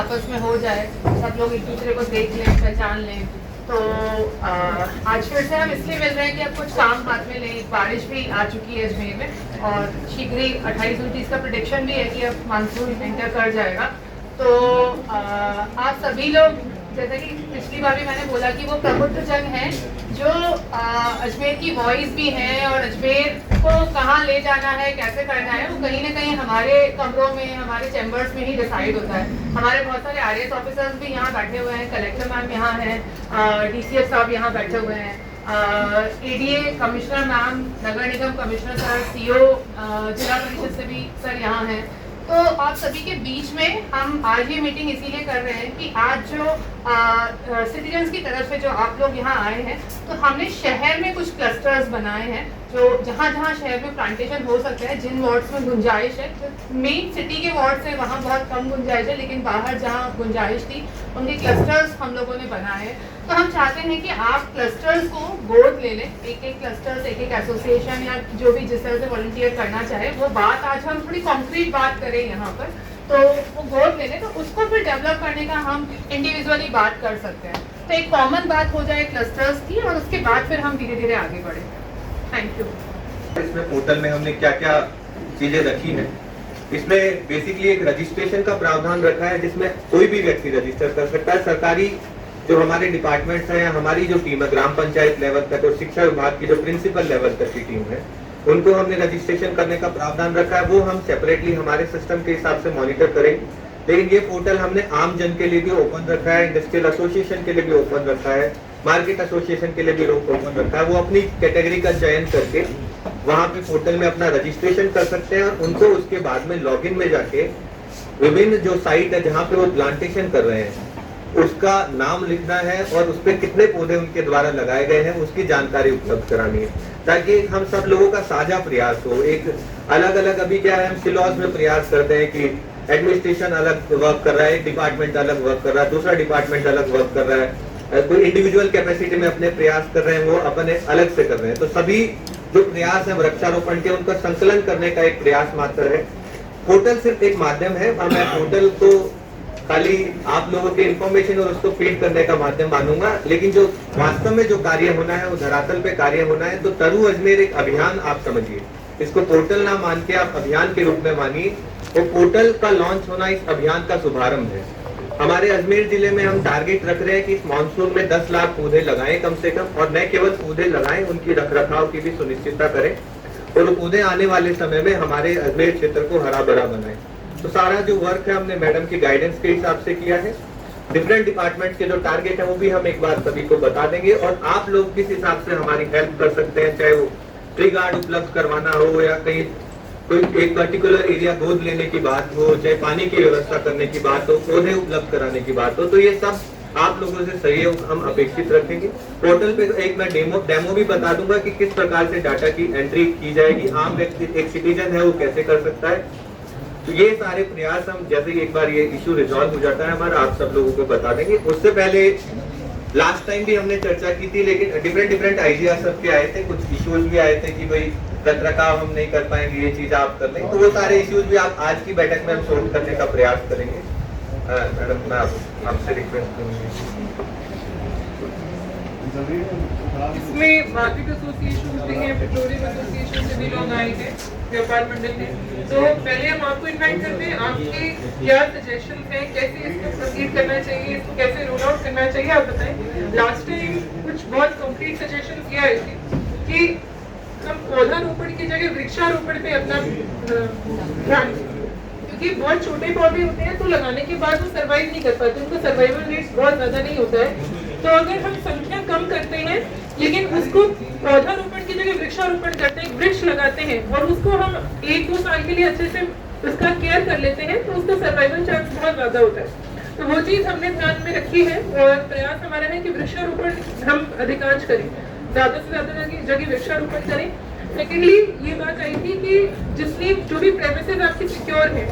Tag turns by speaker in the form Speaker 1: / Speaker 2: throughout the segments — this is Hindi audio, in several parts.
Speaker 1: आपस में हो जाए, सब लोग एक दूसरे को देख लें, पहचान लें। तो आज फिर से हम इसलिए मिल रहे हैं कि अब कुछ काम हाथ में लें। बारिश भी आ चुकी है अजमेर में और शीघ्र ही 28-29 का प्रेडिक्शन भी है कि अब मानसून एंटर कर जाएगा। तो आप सभी लोग, जैसा कि पिछली बार भी मैंने बोला कि वो प्रबुद्ध जन हैं जो अजमेर की वॉइस भी हैं, और अजमेर को कहाँ ले जाना है, कैसे करना है, वो कहीं ना कहीं हमारे कमरों में, हमारे चैम्बर्स में ही डिसाइड होता है। हमारे बहुत सारे आरएएस ऑफिसर्स भी यहाँ बैठे हुए हैं, कलेक्टर मैम यहाँ हैं, डीसीएफ साहब यहाँ बैठे हुए हैं, एडीए कमिश्नर मैम, नगर निगम कमिश्नर सर, सीओ जिला परिषद से भी सर यहाँ हैं। तो आप सभी के बीच में हम आज ये मीटिंग इसीलिए कर रहे हैं कि आज जो सिटीजन्स की तरफ से जो आप लोग यहाँ आए हैं, तो हमने शहर में कुछ क्लस्टर्स बनाए हैं जो जहाँ जहाँ शहर में प्लांटेशन हो सकता है, जिन वार्ड्स में गुंजाइश है, मेन सिटी के वार्ड्स है वहाँ बहुत कम गुंजाइश है, लेकिन बाहर जहाँ गुंजाइश थी उनके क्लस्टर्स हम लोगों ने बनाए हैं। तो हम चाहते हैं कि आप क्लस्टर्स को गोद ले लें, एक एक क्लस्टर्स, एक एक एसोसिएशन या जो भी जिस तरह से वॉलंटियर करना चाहे, वो बात आज हम थोड़ी कॉन्क्रीट बात करें यहाँ पर, तो वो गोद ले लें, तो उसको फिर डेवलप करने का हम इंडिविजुअली बात कर सकते हैं। तो एक कॉमन बात हो जाए क्लस्टर्स की, और उसके बाद फिर हम धीरे धीरे आगे बढ़ें। Thank you.
Speaker 2: इसमें पोर्टल में हमने क्या क्या चीजें रखी हैं, इसमें बेसिकली एक रजिस्ट्रेशन का प्रावधान रखा है जिसमें कोई भी व्यक्ति रजिस्टर कर सकता है। सरकारी जो हमारे डिपार्टमेंट्स हैं, हमारी जो टीम है ग्राम पंचायत लेवल तक और शिक्षा विभाग की जो प्रिंसिपल लेवल तक की टीम है, उनको हमने रजिस्ट्रेशन करने का प्रावधान रखा है। वो हम सेपरेटली हमारे सिस्टम के हिसाब से मॉनिटर करेंगे, लेकिन ये पोर्टल हमने आम जन के लिए भी ओपन रखा है, इंडस्ट्रियल एसोसिएशन के लिए भी ओपन रखा है, मार्केट एसोसिएशन के लिए भी ओपन रखा है। वो अपनी कैटेगरी का चयन करके वहाँ पे पोर्टल में अपना रजिस्ट्रेशन कर सकते हैं, और उनको उसके बाद में लॉगिन में जाके विभिन्न जो साइट है जहाँ पे वो प्लांटेशन कर रहे हैं उसका नाम लिखना है और उस पर कितने पौधे उनके द्वारा लगाए गए हैं उसकी जानकारी उपलब्ध करानी है, ताकि हम सब लोगों का साझा प्रयास हो। एक अलग अलग अभी क्या है, हम सिलॉस में प्रयास करते हैं कि एडमिनिस्ट्रेशन अलग वर्क कर रहा है, एक डिपार्टमेंट अलग वर्क कर रहा है, दूसरा डिपार्टमेंट अलग वर्क कर रहा है, कोई इंडिविजुअल कैपेसिटी में अपने प्रयास कर रहे हैं, वो अपने अलग से कर रहे हैं। तो सभी जो प्रयास है वृक्षारोपण के, उनका संकलन करने का एक प्रयास मात्र है। पोर्टल सिर्फ एक माध्यम है, और मैं पोर्टल को खाली आप लोगों के इंफॉर्मेशन और उसको फीड करने का माध्यम मानूंगा, लेकिन जो वास्तव में जो कार्य होना है वो धरातल पे कार्य होना है। तो तरु अजमेर एक अभियान आप समझिए, इसको पोर्टल ना मान के आप अभियान के रूप में मानिए। वो पोर्टल का लॉन्च होना इस अभियान का शुभारंभ है। हमारे अजमेर जिले में हम टारगेट रख रहे हैं कि इस मानसून में 10 लाख पौधे लगाएं कम से कम, और न केवल पौधे लगाएं, उनकी रखरखाव की भी सुनिश्चितता करें, और पौधे आने वाले समय में हमारे अजमेर क्षेत्र को हरा भरा बनाएं। तो सारा जो वर्क है हमने मैडम की गाइडेंस के हिसाब से किया है। डिफरेंट डिपार्टमेंट्स के जो टारगेट है वो भी हम एक बार सभी को बता देंगे, और आप लोग किस हिसाब से हमारी हेल्प कर सकते हैं, चाहे वो ट्री गार्ड उपलब्ध करवाना हो, या कहीं कोई एक पर्टिकुलर एरिया गोद लेने की बात हो, चाहे पानी की व्यवस्था करने की बात हो, पौधे उपलब्ध कराने की बात हो, तो ये सब आप लोगों से सहयोग हम अपेक्षित रखेंगे। पोर्टल पे एक मैं डेमो भी बता दूंगा कि किस प्रकार से डाटा की एंट्री की जाएगी, आम व्यक्ति एक सिटीजन है वो कैसे कर सकता है। तो ये सारे प्रयास हम जैसे ही एक बार ये इशू रिजॉल्व हो जाता है हमारा, आप सब लोगों को बता देंगे। उससे पहले लास्ट टाइम भी हमने चर्चा की थी, लेकिन डिफरेंट आइडिया सबके आए थे, कुछ इश्यूज भी आए थे कि भाई रखरखाव हम नहीं कर पाएंगे, ये चीज आप कर लें। तो वो सारे इश्यूज भी आप आज की बैठक में हम सोल्व करने का प्रयास करेंगे। मैडम मैं आपसे रिक्वेस्ट करूंगी।
Speaker 3: इसमें मार्केट एसोसिएशन भी हैं, पेट्रोलियम एसोसिएशन से भी लोग आए हैं, व्यापार मंडल ने। तो पहले हम आपको इनवाइट करते हैं, आपके क्या सजेशन हैं, कैसे इसको प्रोसीड करना चाहिए, इसको कैसे रोल आउट करना चाहिए, आप बताएं। लास्ट टाइम कुछ बहुत कंक्रीट सजेशन किया आए थे कि हम पौधारोपण की जगह वृक्षारोपण पे अपना ध्यान, क्योंकि बहुत छोटे पौधे होते हैं तो लगाने के बाद वो सर्वाइव नहीं कर पाते, उनका सर्वाइवल रेट बहुत ज्यादा नहीं होता है। तो अगर हम संख्या कम करते हैं लेकिन उसको पौधारोपण की जगह वृक्षारोपण करते हैं, वृक्ष लगाते हैं, और उसको हम 1-2 साल के लिए अच्छे से उसका केयर कर लेते हैं, तो उसका सर्वाइवल चांस बहुत ज्यादा होता है। तो वो चीज हमने ध्यान में रखी है, और प्रयास हमारा है कि वृक्षारोपण हम अधिकांश करें, ज्यादा से ज्यादा जगह वृक्षारोपण करें। सेकेंडली ये बात आई थी कि जिसने जो भी प्रेमिसेस आपकी सिक्योर है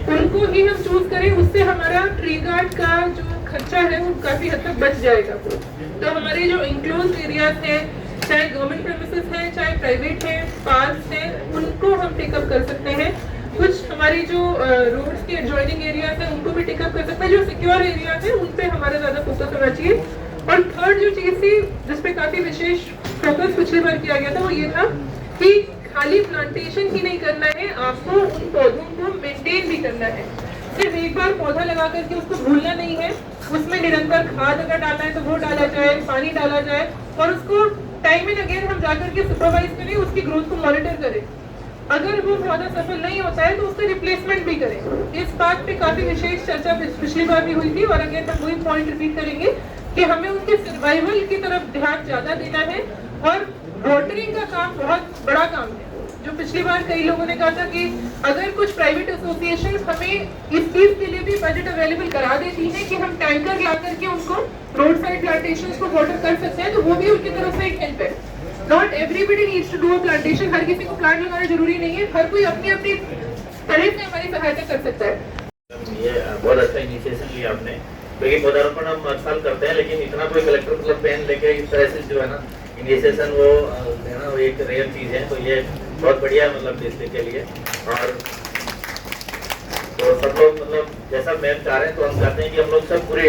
Speaker 3: उनको ही हम चूज करें, उससे हमारा ट्री गार्ड का जो खर्चा है वो काफी हद तक बच जाएगा। तो हमारे जो इंक्लोज्ड एरियाज हैं, चाहे गवर्नमेंट प्रेमिसेस हैं, चाहे प्राइवेट हैं, पार्क्स हैं, उनको हम टेकअप कर सकते हैं। कुछ हमारी जो रोड्स के एडजॉइनिंग एरियाज है उनको भी टेकअप कर सकते हैं, जो सिक्योर एरियाज है उन पे हमारा ज़्यादा फोकस होना चाहिए। और थर्ड जो चीज़ थी जिसपे काफ़ी विशेष फोकस पिछली बार किया गया था वो ये था कि खाली प्लांटेशन ही नहीं करना है, आपको उन पौधों को मेंटेन भी करना है। सिर्फ एक बार पौधा लगा करके उसको भूलना नहीं है, उसमें निरंतर खाद अगर डालना है तो वो डाला जाए, पानी डाला जाए और उसको टाइम एंड अगेन हम जाकर के सुपरवाइज करें, उसकी ग्रोथ को मॉनिटर करें। अगर वो पौधा सफल नहीं होता है तो उसका रिप्लेसमेंट भी करें। इस बात पे काफी विशेष चर्चा पिछली बार भी हुई थी और अगेन हम वही पॉइंट रिपीट करेंगे कि हमें उनके सर्वाइवल की तरफ ध्यान ज्यादा देना है। और वाटरिंग का काम बहुत बड़ा काम है। जो पिछली बार कई लोगों ने कहा था कि अगर कुछ प्राइवेट एसोसिएशन हमें इस चीज के लिए भी बजट अवेलेबल करा देती हैं कि हम टैंकर ला करके उनको रोड साइड प्लांटेशंस को वाटर कर सकते हैं, तो वो भी उनकी तरफ से एक हेल्प है। Not everybody needs to do a plantation, हर किसी को प्लांट लगाना जरूरी नहीं है, हर कोई अपनी अपनी तरह से हमारी सहायता कर सकता है।
Speaker 4: ये बहुत अच्छा इनिशिएशन लिया आपने, क्योंकि पौधारोपण हम हर साल करते हैं लेकिन इतना कोई कलेक्टर मतलब पेन लेके इस तरह से जो है ना इनिशिएशन वो देना वो एक रेयर चीज़ है, तो ये बहुत बढ़िया है मतलब डिस्ट्रिक्ट के लिए। और तो सब लोग मतलब जैसा मैम चाह रहे हैं तो हम चाहते हैं कि हम लोग सब पूरे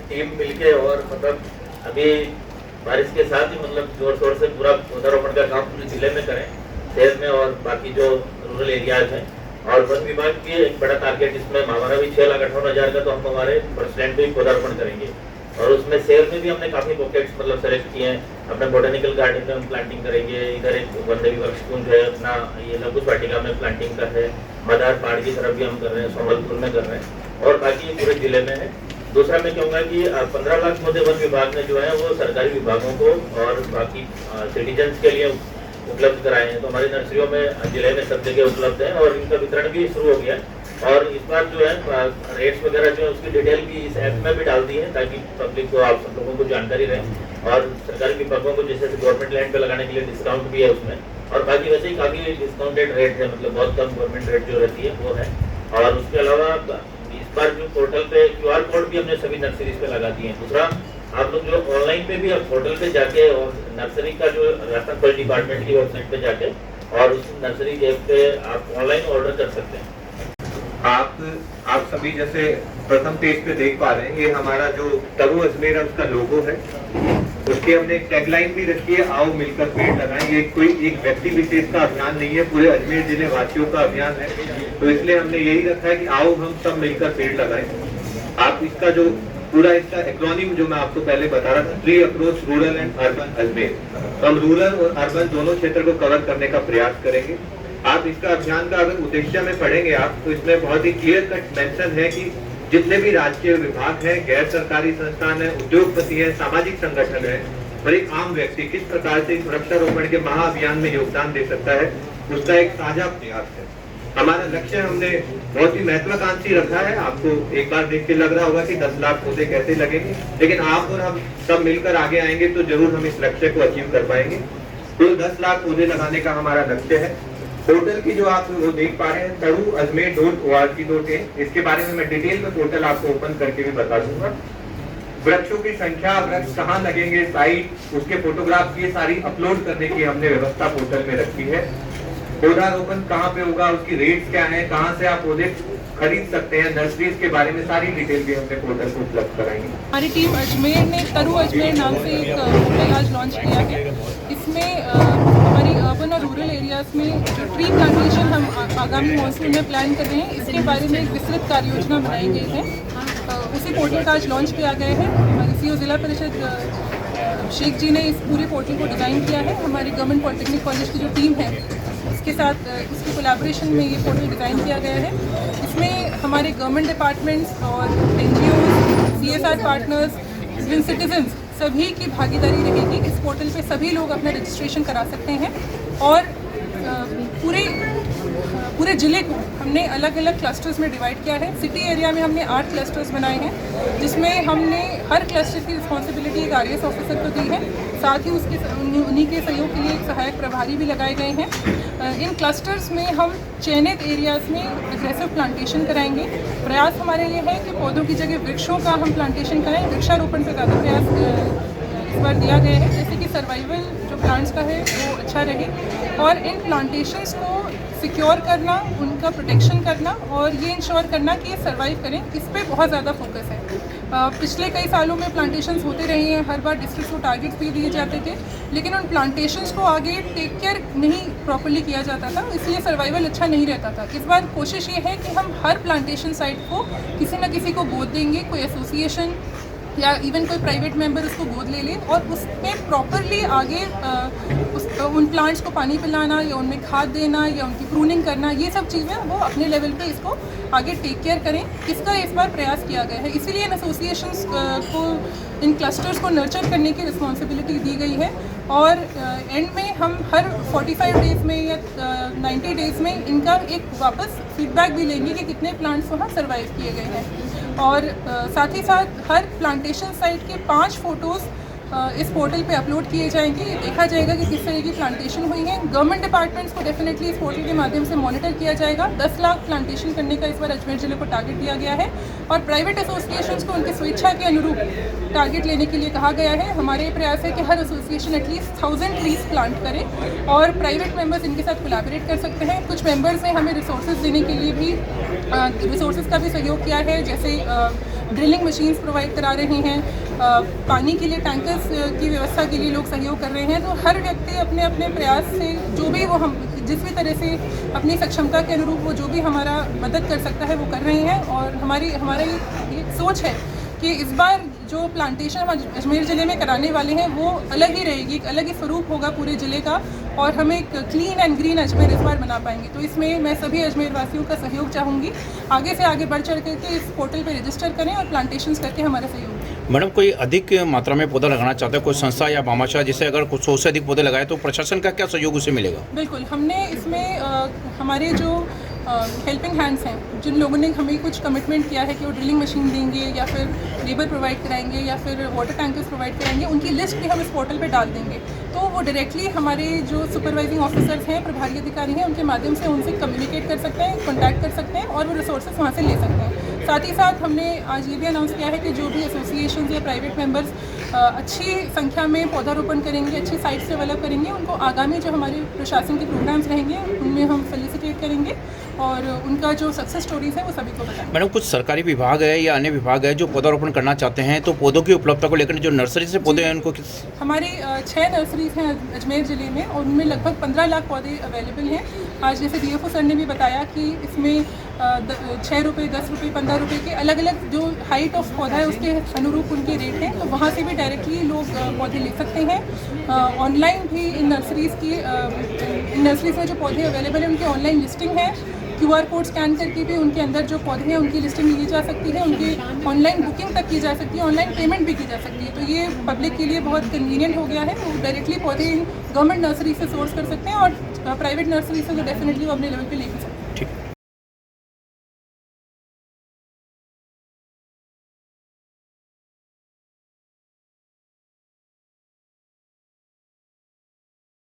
Speaker 4: टीम मिलके और मतलब अभी बारिश के साथ ही मतलब जोर शोर से पूरा पौधारोपण का काम पूरे जिले में करें, शहर में और बाकी जो रूरल एरियाज हैं। और वन विभाग की एक बड़ा टारगेट इसमें हमारा भी 6,58,000 का तो हम हमारे परसेंट भी पौधारोपण करेंगे। और उसमें शहर में भी हमने काफ़ी पॉकेट्स मतलब सेलेक्ट किए हैं। अपने बोटेनिकल गार्डन में हम प्लांटिंग करेंगे, इधर एक वनदेवी वृक्षकुंज है अपना, ये लघुस वाटिका में प्लांटिंग का है, मदार पहाड़ की तरफ भी हम कर रहे हैं, सोमलपुर में कर रहे हैं और बाकी पूरे जिले में है। दूसरा मैं कहूँगा कि 15 लाख पौधे वन विभाग ने जो है वो सरकारी विभागों को और बाकी सिटीजन्स के लिए उपलब्ध कराए हैं। तो हमारी नर्सरियों में जिले में सब जगह उपलब्ध है और इनका वितरण भी शुरू हो गया है। और इस बार जो है रेट्स वगैरह जो है उसकी डिटेल भी इस ऐप में भी डाल दी है ताकि पब्लिक को, आप सब लोगों को जानकारी रहे। और सरकारी विभागों को जैसे गवर्नमेंट लैंड पे लगाने के लिए डिस्काउंट भी है उसमें, और बाकी वैसे ही काफ़ी डिस्काउंटेड रेट है, मतलब बहुत कम गवर्नमेंट रेट जो रहती है वो है। और उसके अलावा इस बार जो पोर्टल पे QR कोड भी हमने सभी नर्सरीज पे लगा दिए हैं। दूसरा, आप लोग जो ऑनलाइन पे भी आप पोर्टल पे जाके और नर्सरी का जो राजस्थान फल डिपार्टमेंट की वेबसाइट पे जाके और उस नर्सरी ऐप पे आप ऑनलाइन ऑर्डर कर सकते हैं।
Speaker 2: आप सभी जैसे प्रथम पेज पे देख पा रहे हैं, ये हमारा जो तरू अजमेर है उसका लोगो है। उसके हमने एक टैगलाइन भी रखी है, आओ मिलकर पेड़ लगाएं। ये कोई एक व्यक्ति विशेष का अभियान नहीं है, पूरे अजमेर जिले वासियों का अभियान है। तो इसलिए हमने यही रखा है कि आओ हम सब मिलकर पेड़ लगाएं। आप इसका जो पूरा इसका एक्रोनिम जो मैं आपको पहले बता रहा था, 3 approach rural and urban Ajmer, तो हम रूरल और अर्बन दोनों क्षेत्र को कवर करने का प्रयास करेंगे। आप इसका अभियान का अगर उद्देश्य में पढ़ेंगे आप, तो इसमें बहुत ही क्लियर कट मेंशन है कि जितने भी राज्य विभाग हैं, गैर सरकारी संस्थान है, उद्योगपति है, सामाजिक संगठन है और एक आम व्यक्ति किस प्रकार से इस वृक्षारोपण के महाअभियान में योगदान दे सकता है, उसका एक साझा प्रयास है। हमारा लक्ष्य हमने बहुत ही महत्वाकांक्षी रखा है। आपको एक बार देख के लग रहा होगा कि 10 लाख पौधे कैसे लगेंगे, लेकिन आप और हम सब मिलकर आगे आएंगे तो जरूर हम इस लक्ष्य को अचीव कर पाएंगे। तो 10 लाख पौधे लगाने का हमारा लक्ष्य है। पोर्टल की जो आप वो देख पा रहे हैं taruajmer.org.in, इसके बारे में मैं डिटेल में पोर्टल आपको ओपन करके भी बता दूंगा। वृक्षों की संख्या, वृक्ष कहाँ लगेंगे, साइट, उसके फोटोग्राफ, ये सारी अपलोड करने की हमने व्यवस्था पोर्टल में रखी है। पौधारोपण कहाँ पे होगा, उसकी रेट्स क्या है, कहाँ से आप पौधे खरीद सकते हैं, नर्सरीज के बारे में सारी डिटेल भी हमने पोर्टल को उपलब्ध कराएंगे।
Speaker 5: हमारी टीम अजमेर ने तरू अजमेर नाम से एक पोर्टल आज लॉन्च किया है। इसमें हमारी अर्बन और रूरल एरियाज में जो ट्री प्लांटेशन हम आगामी मॉनसून में प्लान कर रहे हैं, इसके बारे में एक विस्तृत कार्य योजना बनाई गई है। उसी पोर्टल का आज लॉन्च किया गया है। सीईओ जिला परिषद शेख जी ने इस पूरे पोर्टल को डिज़ाइन किया है। हमारी गवर्नमेंट पॉलिटेक्निक कॉलेज की जो टीम है उसके साथ उसकी कोलैबोरेशन में ये पोर्टल डिज़ाइन किया गया है। इसमें हमारे गवर्नमेंट डिपार्टमेंट्स और NGOs, CSR partners, even citizens सभी की भागीदारी रहेगी। इस पोर्टल पे सभी लोग अपना रजिस्ट्रेशन करा सकते हैं और पूरे ज़िले को हमने अलग अलग क्लस्टर्स में डिवाइड किया है। सिटी एरिया में हमने 8 क्लस्टर्स बनाए हैं, जिसमें हमने हर क्लस्टर की रिस्पॉन्सिबिलिटी एक RS ऑफिसर को दी है। साथ ही उन्हीं के सहयोग के लिए एक सहायक प्रभारी भी लगाए गए हैं। इन क्लस्टर्स में हम चयनित एरियाज़ में एग्रेसिव प्लांटेशन कराएंगे। प्रयास हमारे ये है कि पौधों की जगह वृक्षों का हम प्लांटेशन करें। वृक्षारोपण पर ज़्यादा प्रयास इस बार दिया गया है, जैसे कि सर्वाइवल जो प्लांट्स का है वो अच्छा रहे और इन प्लांटेशंस को सिक्योर करना, उनका प्रोटेक्शन करना और ये इंश्योर करना कि ये सर्वाइव करें, इस पे बहुत ज़्यादा फोकस है। पिछले कई सालों में प्लांटेशंस होते रहे हैं, हर बार डिस्ट्रिक्ट को टारगेट्स भी दिए जाते थे, लेकिन उन प्लांटेशंस को आगे टेक केयर नहीं प्रॉपर्ली किया जाता था, इसलिए सर्वाइवल अच्छा नहीं रहता था। इस बार कोशिश ये है कि हम हर प्लांटेशन साइट को किसी न किसी को गोद देंगे, कोई एसोसिएशन या इवन कोई प्राइवेट मेंबर उसको गोद ले ले और उसमें प्रॉपरली आगे उन प्लांट्स को पानी पिलाना या उनमें खाद देना या उनकी प्रूनिंग करना, ये सब चीज़ें वो अपने लेवल पे इसको आगे टेक केयर करें, इसका इस बार प्रयास किया गया है। इसीलिए इन एसोसिएशंस को, इन क्लस्टर्स को नर्चर करने की रिस्पॉन्सिबिलिटी दी गई है और एंड में हम हर 45 डेज़ में या 90 डेज़ में इनका एक वापस फीडबैक भी लेंगे कि कितने प्लांट्स वहाँ सर्वाइव किए गए हैं। और साथ ही साथ हर प्लांटेशन साइट के 5 फ़ोटोज़ इस पोर्टल पे अपलोड किए जाएंगे। ये देखा जाएगा कि किस तरह की प्लांटेशन हुई है। गवर्नमेंट डिपार्टमेंट्स को डेफिनेटली इस पोर्टल के माध्यम से मॉनिटर किया जाएगा। 10 लाख प्लांटेशन करने का इस बार अजमेर जिले को टारगेट दिया गया है और प्राइवेट एसोसिएशंस को उनकी स्वेच्छा के अनुरूप टारगेट लेने के लिए कहा गया है। हमारे प्रयास है कि हर एसोसिएशन एटलीस्ट 1000 ट्रीज प्लांट करे और प्राइवेट मेंबर्स इनके साथ कोलैबोरेट कर सकते हैं। कुछ मेंबर्स ने हमें रिसोर्सेज देने के लिए भी रिसोर्सेज का भी सहयोग किया है, जैसे ड्रिलिंग मशीन्स प्रोवाइड करा रहे हैं, पानी के लिए टैंकर्स की व्यवस्था के लिए लोग सहयोग कर रहे हैं। तो हर व्यक्ति अपने अपने प्रयास से जो भी वो हम जिस भी तरह से अपनी सक्षमता के अनुरूप वो जो भी हमारा मदद कर सकता है वो कर रहे हैं और हमारी ये सोच है कि इस बार जो प्लांटेशन हम अजमेर ज़िले में कराने वाले हैं वो अलग ही रहेगी, एक अलग ही स्वरूप होगा पूरे ज़िले का और हम एक क्लीन एंड ग्रीन अजमेर इस बार बना पाएंगे। तो इसमें मैं सभी अजमेर वासियों का सहयोग चाहूँगी, आगे से आगे बढ़ चढ़ करके इस पोर्टल पे रजिस्टर करें और प्लांटेशंस करके हमारा सहयोग दें।
Speaker 6: मैडम, कोई अधिक मात्रा में पौधा लगाना चाहता है कोई संस्था या भामाशाह, जिससे अगर कुछ 100 से अधिक पौधे लगाए तो प्रशासन का क्या सहयोग उसे मिलेगा?
Speaker 5: बिल्कुल, हमने इसमें हमारे जो हेल्पिंग हैंड्स हैं, जिन लोगों ने हमें कुछ कमिटमेंट किया है कि वो ड्रिलिंग मशीन देंगे या फिर लेबर प्रोवाइड कराएंगे या फिर वाटर टैंकर्स प्रोवाइड कराएंगे, उनकी लिस्ट भी हम इस पोर्टल पे डाल देंगे। तो वो डायरेक्टली हमारे जो सुपरवाइजिंग ऑफिसर्स हैं, प्रभारी अधिकारी हैं, उनके माध्यम से उनसे कम्युनिकेट कर सकते हैं, कॉन्टैक्ट कर सकते हैं और वो रिसोर्सेज वहाँ से ले सकते हैं। साथ ही साथ हमने आज ये भी अनाउंस किया है कि जो भी एसोसिएशन या प्राइवेट मेंबर्स अच्छी संख्या में पौधारोपण करेंगे, अच्छी साइट्स डेवलप करेंगे, उनको आगामी जो हमारे प्रशासन के प्रोग्राम्स रहेंगे उनमें हम फेलिसिटेट करेंगे और उनका जो सक्सेस स्टोरीज है वो सभी को बताएंगे।
Speaker 6: मैडम, कुछ सरकारी विभाग है या अन्य विभाग है जो पौधारोपण करना चाहते हैं, तो पौधों की उपलब्धता को लेकर जो नर्सरी से पौधे हैं उनको
Speaker 5: हमारी 6 नर्सरीज हैं अजमेर ज़िले में और उनमें लगभग 15 लाख पौधे अवेलेबल हैं। आज जैसे DFO सर ने भी बताया कि इसमें 6 रुपये, 10 रुपये, 15 रुपये के अलग अलग जो हाइट ऑफ पौधा है उसके अनुरूप उनके रेट हैं, तो वहाँ से भी डायरेक्टली लोग पौधे ले सकते हैं। ऑनलाइन भी इन नर्सरीज में जो पौधे अवेलेबल हैं उनकी ऑनलाइन लिस्टिंग है। QR कोड स्कैन करके भी उनके अंदर जो पौधे हैं उनकी लिस्टिंग ली जा सकती है, उनकी ऑनलाइन बुकिंग तक की जा सकती है, ऑनलाइन पेमेंट भी की जा सकती है। तो ये पब्लिक के लिए बहुत कन्वीनियंट हो गया है। वो डायरेक्टली पौधे गवर्नमेंट नर्सरी से सोर्स कर सकते हैं और प्राइवेट नर्सरी से तो डेफिनेटली वो अपने लेवल पे ले भी सकते हैं।